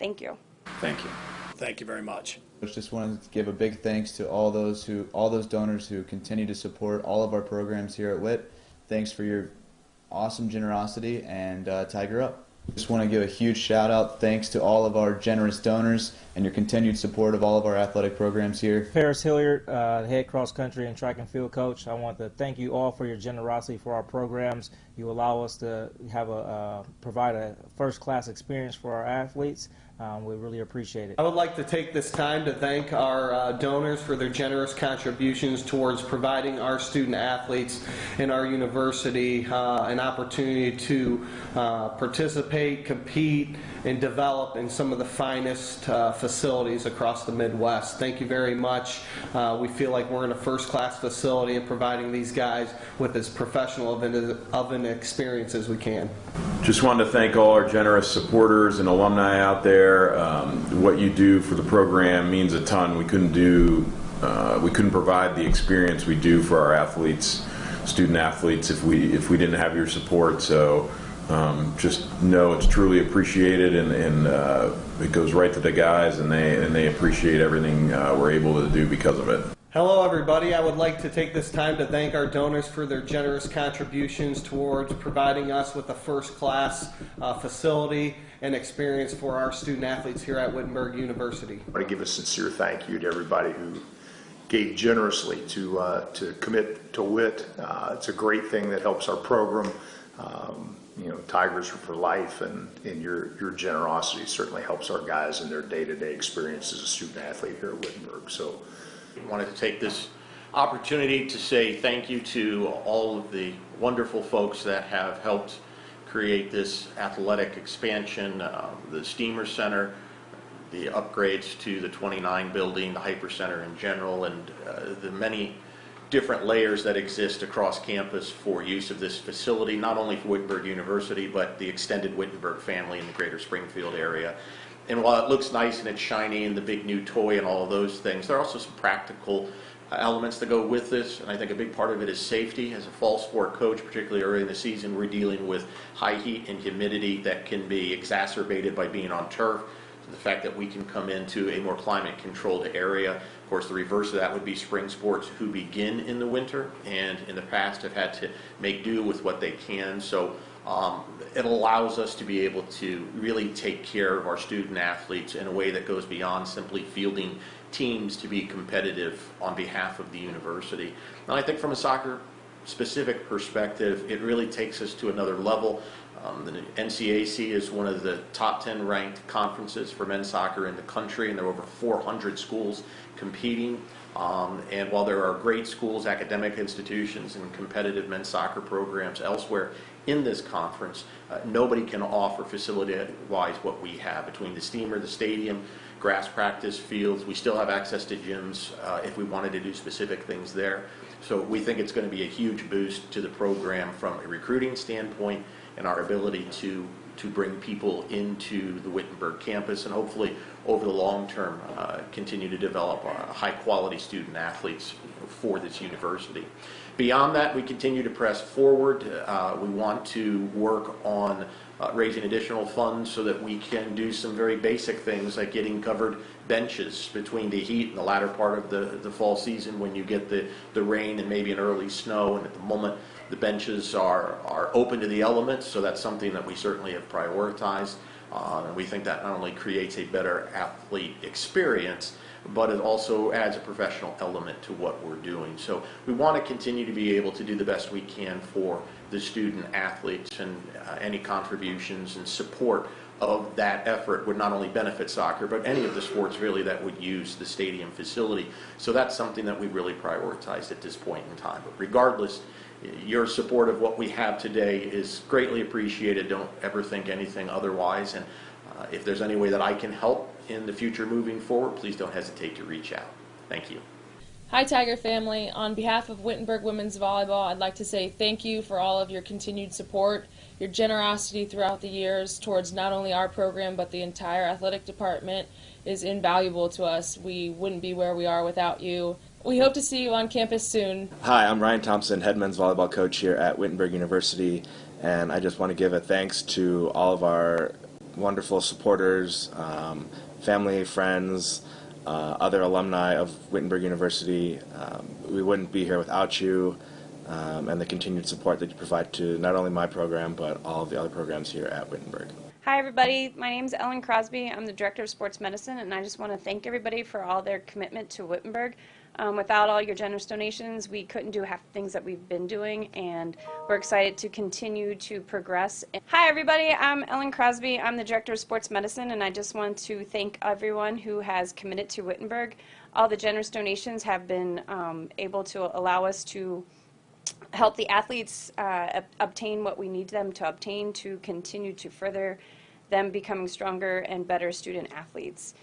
Thank you. Thank you. Thank you very much. I just wanted to give a big thanks to all those donors who continue to support all of our programs here at Witt. Thanks for your awesome generosity, and Tiger Up. Just want to give a huge shout out, thanks to all of our generous donors and your continued support of all of our athletic programs here. Ferris Hilliard, the head cross country and track and field coach. I want to thank you all for your generosity for our programs. You allow us to have provide a first-class experience for our athletes. We really appreciate it. I would like to take this time to thank our donors for their generous contributions towards providing our student athletes in our university an opportunity to participate, compete, and develop in some of the finest facilities across the Midwest. Thank you very much. We feel like we're in a first-class facility and providing these guys with as professional of an experience as we can. Just wanted to thank all our generous supporters and alumni out there. What you do for the program means a ton. We couldn't provide the experience we do for our athletes, student athletes, if we didn't have your support. So just know it's truly appreciated, and it goes right to the guys, and they appreciate everything we're able to do because of it. Hello everybody, I would like to take this time to thank our donors for their generous contributions towards providing us with a first-class facility and experience for our student athletes here at Wittenberg University. I want to give a sincere thank you to everybody who gave generously to commit to Witt. It's a great thing that helps our program. Tigers are for life, and your generosity certainly helps our guys in their day-to-day experience as a student athlete here at Wittenberg. So I wanted to take this opportunity to say thank you to all of the wonderful folks that have helped create this athletic expansion, the Steamer Center, the upgrades to the 29 building, the Hyper Center in general, and the many different layers that exist across campus for use of this facility, not only for Wittenberg University, but the extended Wittenberg family in the greater Springfield area. And while it looks nice and it's shiny and the big new toy and all of those things, there are also some practical elements that go with this, and I think a big part of it is safety. As a fall sport coach, particularly early in the season, we're dealing with high heat and humidity that can be exacerbated by being on turf. So the fact that we can come into a more climate controlled area. Of course, the reverse of that would be spring sports who begin in the winter and in the past have had to make do with what they can. So it allows us to be able to really take care of our student athletes in a way that goes beyond simply fielding teams to be competitive on behalf of the university. And I think from a soccer specific perspective, it really takes us to another level. The NCAC is one of the top 10 ranked conferences for men's soccer in the country, and there are over 400 schools competing. And while there are great schools, academic institutions, and competitive men's soccer programs elsewhere in this conference, nobody can offer facility-wise what we have. Between the Steamer, the stadium, grass practice fields, we still have access to gyms if we wanted to do specific things there. So we think it's going to be a huge boost to the program from a recruiting standpoint and our ability to bring people into the Wittenberg campus, and hopefully over the long term continue to develop high quality student athletes for this university. Beyond that, we continue to press forward. We want to work on raising additional funds so that we can do some very basic things like getting covered benches between the heat and the latter part of the fall season when you get the rain and maybe an early snow. And at the moment, the benches are open to the elements, so that's something that we certainly have prioritized. And we think that not only creates a better athlete experience, but it also adds a professional element to what we're doing. So we want to continue to be able to do the best we can for the student athletes, and any contributions and support of that effort would not only benefit soccer, but any of the sports really that would use the stadium facility. So that's something that we really prioritized at this point in time. But regardless, your support of what we have today is greatly appreciated. Don't ever think anything otherwise. And if there's any way that I can help in the future moving forward, please don't hesitate to reach out. Thank you. Hi Tiger family. On behalf of Wittenberg Women's Volleyball, I'd like to say thank you for all of your continued support, your generosity throughout the years towards not only our program but the entire athletic department is invaluable to us. We wouldn't be where we are without you. We hope to see you on campus soon. Hi, I'm Ryan Thompson, head men's volleyball coach here at Wittenberg University, and I just want to give a thanks to all of our wonderful supporters, family, friends, other alumni of Wittenberg University. We wouldn't be here without you, and the continued support that you provide to not only my program, but all of the other programs here at Wittenberg. Hi everybody, my name is Ellen Crosby. I'm the Director of Sports Medicine, and I just want to thank everybody for all their commitment to Wittenberg. Without all your generous donations, we couldn't do half the things that we've been doing, and we're excited to continue to progress. Hi everybody, I'm Ellen Crosby. I'm the Director of Sports Medicine, and I just want to thank everyone who has committed to Wittenberg. All the generous donations have been able to allow us to help the athletes obtain what we need them to obtain to continue to further them becoming stronger and better student athletes.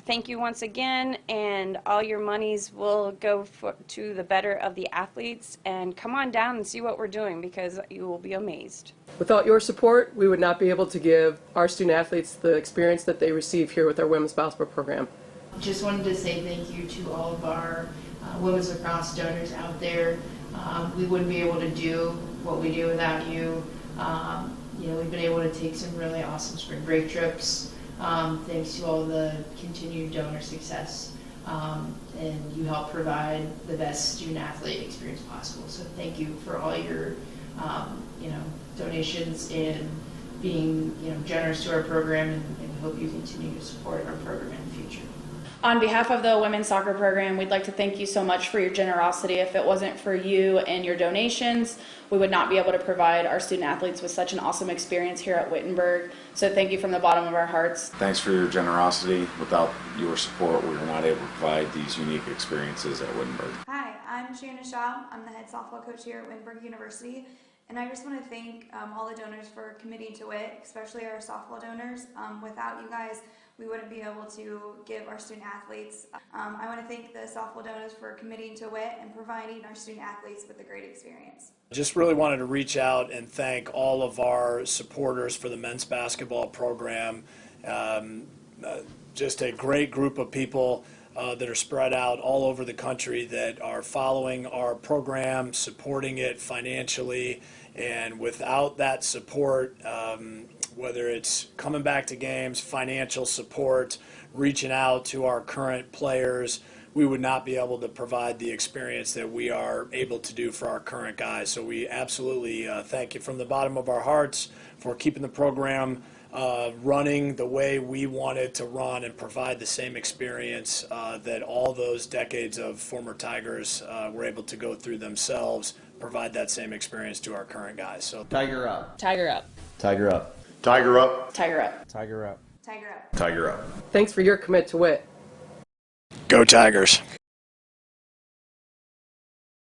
Thank you once again, and all your monies will go to the better of the athletes, and come on down and see what we're doing, because you will be amazed. Without your support, we would not be able to give our student athletes the experience that they receive here with our women's basketball program. Just wanted to say thank you to all of our women's lacrosse donors out there. We wouldn't be able to do what we do without you. We've been able to take some really awesome spring break trips, thanks to all the continued donor success. And you help provide the best student athlete experience possible. So thank you for all your, donations and being, generous to our program, and we hope you continue to support our program in the future. On behalf of the women's soccer program, we'd like to thank you so much for your generosity. If it wasn't for you and your donations, we would not be able to provide our student athletes with such an awesome experience here at Wittenberg. So thank you from the bottom of our hearts. Thanks for your generosity. Without your support, we were not able to provide these unique experiences at Wittenberg. Hi, I'm Shanna Shaw. I'm the head softball coach here at Wittenberg University. And I just want to thank all the donors for committing to it, especially our softball donors. Without you guys, we wouldn't be able to give our student athletes. I want to thank the softball donors for committing to WIT and providing our student athletes with a great experience. Just really wanted to reach out and thank all of our supporters for the men's basketball program. Just a great group of people that are spread out all over the country that are following our program, supporting it financially, and without that support, whether it's coming back to games, financial support, reaching out to our current players, we would not be able to provide the experience that we are able to do for our current guys. So we absolutely thank you from the bottom of our hearts for keeping the program running the way we wanted to run and provide the same experience that all those decades of former Tigers were able to go through themselves, provide that same experience to our current guys. So Tiger up. Tiger up. Tiger up. Tiger up. Tiger up. Tiger up. Tiger up. Tiger up. Thanks for your commit to WIT. go Tigers.